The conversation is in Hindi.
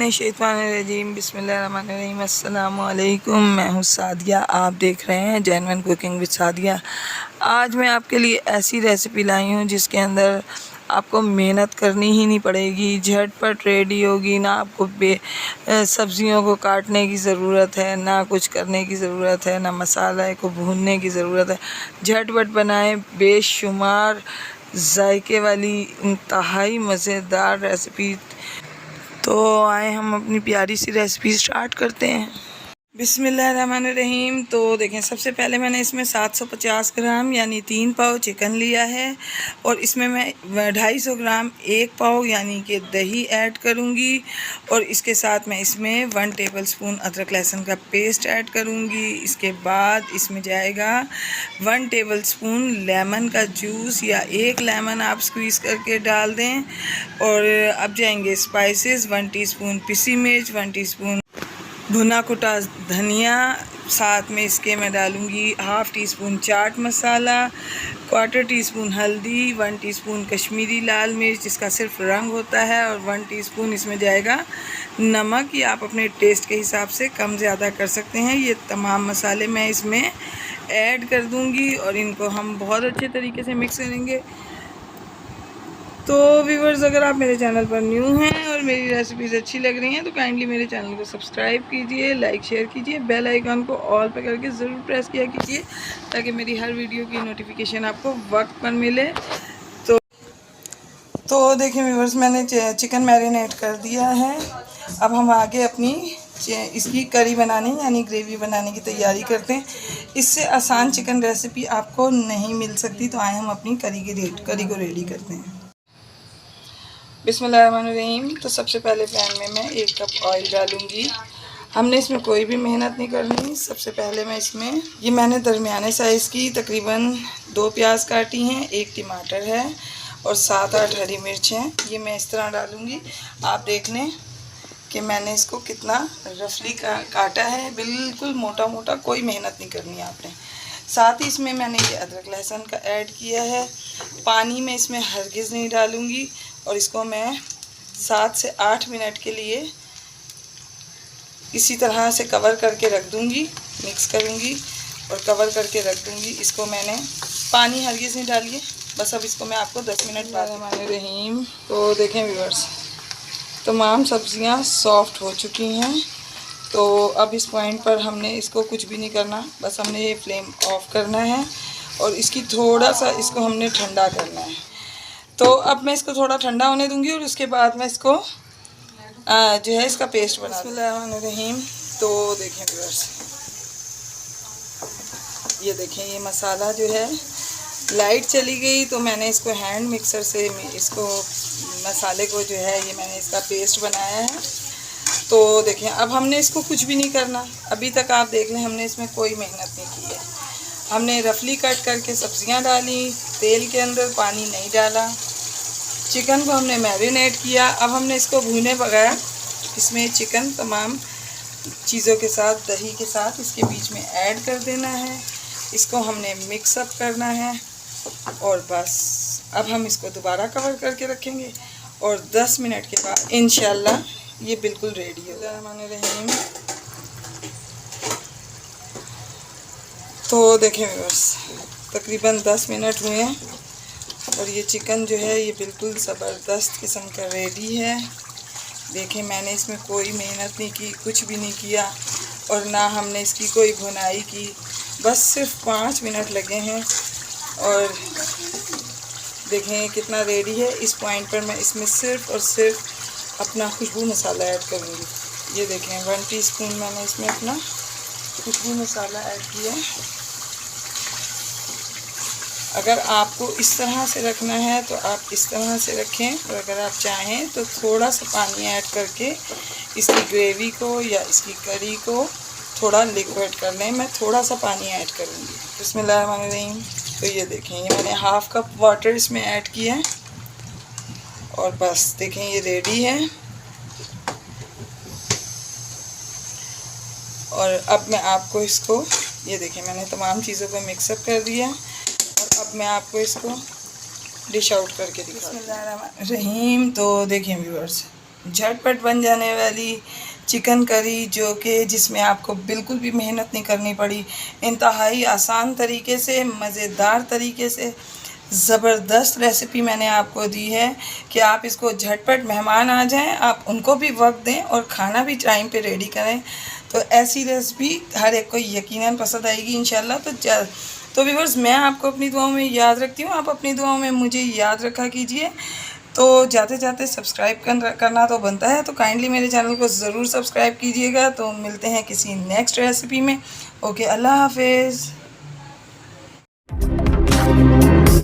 बिस्मिल्लाहिर्रहमानिर्रहीम बिस्मिल्लाहिर्रहमानिर्रहीम अस्सलाम वालेकुम। मैं हूँ सादिया, आप देख रहे हैं जेन्युइन कुकिंग विद सादिया। आज मैं आपके लिए ऐसी रेसिपी लाई हूँ जिसके अंदर आपको मेहनत करनी ही नहीं पड़ेगी, झटपट रेडी होगी। ना आपको सब्जियों को काटने की ज़रूरत है, ना कुछ करने की ज़रूरत है, ना मसाला को भूनने की ज़रूरत है। झटपट बनाएं, बेशुमार जायके वाली इंतहाई मज़ेदार रेसिपी। तो आए हम अपनी प्यारी सी रेसिपी स्टार्ट करते हैं। बिस्मिल्लाहिर्रहमानिर्रहीम। तो देखें, सबसे पहले मैंने इसमें 750 ग्राम यानी 3 पाव चिकन लिया है और इसमें मैं 250 ग्राम 1 पाव यानी कि दही ऐड करूंगी और इसके साथ मैं इसमें 1 टेबलस्पून अदरक लहसुन का पेस्ट ऐड करूंगी। इसके बाद इसमें जाएगा 1 टेबलस्पून लेमन का जूस या 1 लेमन आप स्क्वीज़ करके डाल दें। और अब जाएंगे स्पाइसेस, 1 टीस्पून पिसी मिर्च, 1 टीस्पून भुना कुटा धनिया, साथ में इसके मैं डालूंगी 1/2 टीस्पून चाट मसाला, 1/4 टीस्पून हल्दी, 1 टीस्पून कश्मीरी लाल मिर्च जिसका सिर्फ रंग होता है और 1 टीस्पून इसमें जाएगा नमक। ये आप अपने टेस्ट के हिसाब से कम ज़्यादा कर सकते हैं। ये तमाम मसाले मैं इसमें ऐड कर दूंगी और इनको हम बहुत अच्छे तरीके से मिक्स करेंगे। तो व्यूअर्स, अगर आप मेरे चैनल पर न्यू हैं और मेरी रेसिपीज़ अच्छी लग रही हैं तो काइंडली मेरे चैनल को सब्सक्राइब कीजिए, लाइक शेयर कीजिए, बेल आइकन को ऑल पे करके ज़रूर प्रेस किया कीजिए ताकि मेरी हर वीडियो की नोटिफिकेशन आपको वक्त पर मिले। तो देखिए व्यूअर्स, मैंने चिकन मैरिनेट कर दिया है। अब हम आगे अपनी इसकी करी बनाने यानी ग्रेवी बनाने की तैयारी करते हैं। इससे आसान चिकन रेसिपी आपको नहीं मिल सकती। तो आए हम अपनी करी को रेडी करते हैं। बिस्मिल्लाहिर्रहमानिर्रहीम। तो सबसे पहले पैन में मैं 1 कप ऑयल डालूंगी। हमने इसमें कोई भी मेहनत नहीं करनी। सबसे पहले मैं इसमें मैंने दरमियाने साइज़ की तकरीबन 2 प्याज काटी हैं, 1 टमाटर है और 7-8 हरी मिर्च हैं। ये मैं इस तरह डालूंगी। आप देख लें कि मैंने इसको कितना रफली काटा है, बिल्कुल मोटा मोटा, कोई मेहनत नहीं करनी आपने। साथ ही इसमें मैंने ये अदरक लहसुन का ऐड किया है। पानी में इसमें हरगिज़ नहीं डालूंगी और इसको मैं 7 से 8 मिनट के लिए इसी तरह से कवर करके रख दूंगी। मिक्स करूंगी और कवर करके रख दूंगी। इसको मैंने पानी हरगिज़ नहीं डालिए, बस अब इसको मैं आपको 10 मिनट बाद रहीम। तो देखें व्यूअर्स, तमाम सब्जियां सॉफ्ट हो चुकी हैं। तो अब इस पॉइंट पर हमने इसको कुछ भी नहीं करना, बस हमने ये फ्लेम ऑफ करना है और इसकी थोड़ा सा इसको हमने ठंडा करना है। तो अब मैं इसको थोड़ा ठंडा होने दूंगी और उसके बाद मैं इसको जो है इसका पेस्ट बना बिस्मिल्लाहिर्रहमानिर्रहीम। तो देखें व्यूअर्स, ये देखें, ये मसाला जो है लाइट चली गई तो मैंने इसको हैंड मिक्सर से इसको मसाले को जो है ये मैंने इसका पेस्ट बनाया है। तो देखें, अब हमने इसको कुछ भी नहीं करना। अभी तक आप देख लें हमने इसमें कोई मेहनत नहीं की है। हमने रफली कट करके सब्जियां डाली, तेल के अंदर पानी नहीं डाला, चिकन को हमने मैरिनेट किया। अब हमने इसको भूने बगैर इसमें चिकन तमाम चीज़ों के साथ, दही के साथ इसके बीच में ऐड कर देना है। इसको हमने मिक्सअप करना है और बस अब हम इसको दोबारा कवर करके रखेंगे और 10 मिनट के बाद इंशाल्लाह ये बिल्कुल रेडी हो जाएगा। तो देखें व्यूअर्स, तकरीबन 10 मिनट हुए हैं और ये चिकन जो है ये बिल्कुल ज़बरदस्त किस्म का रेडी है। देखें, मैंने इसमें कोई मेहनत नहीं की, कुछ भी नहीं किया और ना हमने इसकी कोई भुनाई की, बस सिर्फ 5 मिनट लगे हैं और देखें कितना रेडी है। इस पॉइंट पर मैं इसमें सिर्फ और सिर्फ अपना खुशबू मसाला ऐड करूँगी। ये देखें, 1 टीस्पून मैंने इसमें अपना खुशबू मसाला ऐड किया। अगर आपको इस तरह से रखना है तो आप इस तरह से रखें और अगर आप चाहें तो थोड़ा सा पानी ऐड करके इसकी ग्रेवी को या इसकी करी को थोड़ा लिक्विड कर लें। मैं थोड़ा सा पानी ऐड करूँगी। बिस्मिल्लाहिर्रहमानिर्रहीम। तो ये देखें, ये मैंने 1/2 कप वाटर इसमें ऐड किया है और बस देखें ये रेडी है। और अब मैं आपको इसको, ये देखें, मैंने तमाम चीज़ों को मिक्सअप कर दिया और अब मैं आपको इसको डिश आउट करके दिखाऊंगी। बिस्मिल्लाहिर्रहमानिर्रहीम। तो देखें व्यूअर्स, झटपट बन जाने वाली चिकन करी, जो कि जिसमें आपको बिल्कुल भी मेहनत नहीं करनी पड़ी। इंतहाई आसान तरीके से, मज़ेदार तरीके से ज़बरदस्त रेसिपी मैंने आपको दी है कि आप इसको झटपट, मेहमान आ जाएं आप उनको भी वक्त दें और खाना भी टाइम पे रेडी करें। तो ऐसी रेसिपी हर एक को यकीनन पसंद आएगी इंशाल्लाह। तो व्यूअर्स, मैं आपको अपनी दुआओं में याद रखती हूँ, आप अपनी दुआओं में मुझे याद रखा कीजिए। तो जाते जाते सब्सक्राइब करना तो बनता है, तो काइंडली मेरे चैनल को ज़रूर सब्सक्राइब कीजिएगा। तो मिलते हैं किसी नेक्स्ट रेसिपी में। ओके, अल्लाह हाफिज़।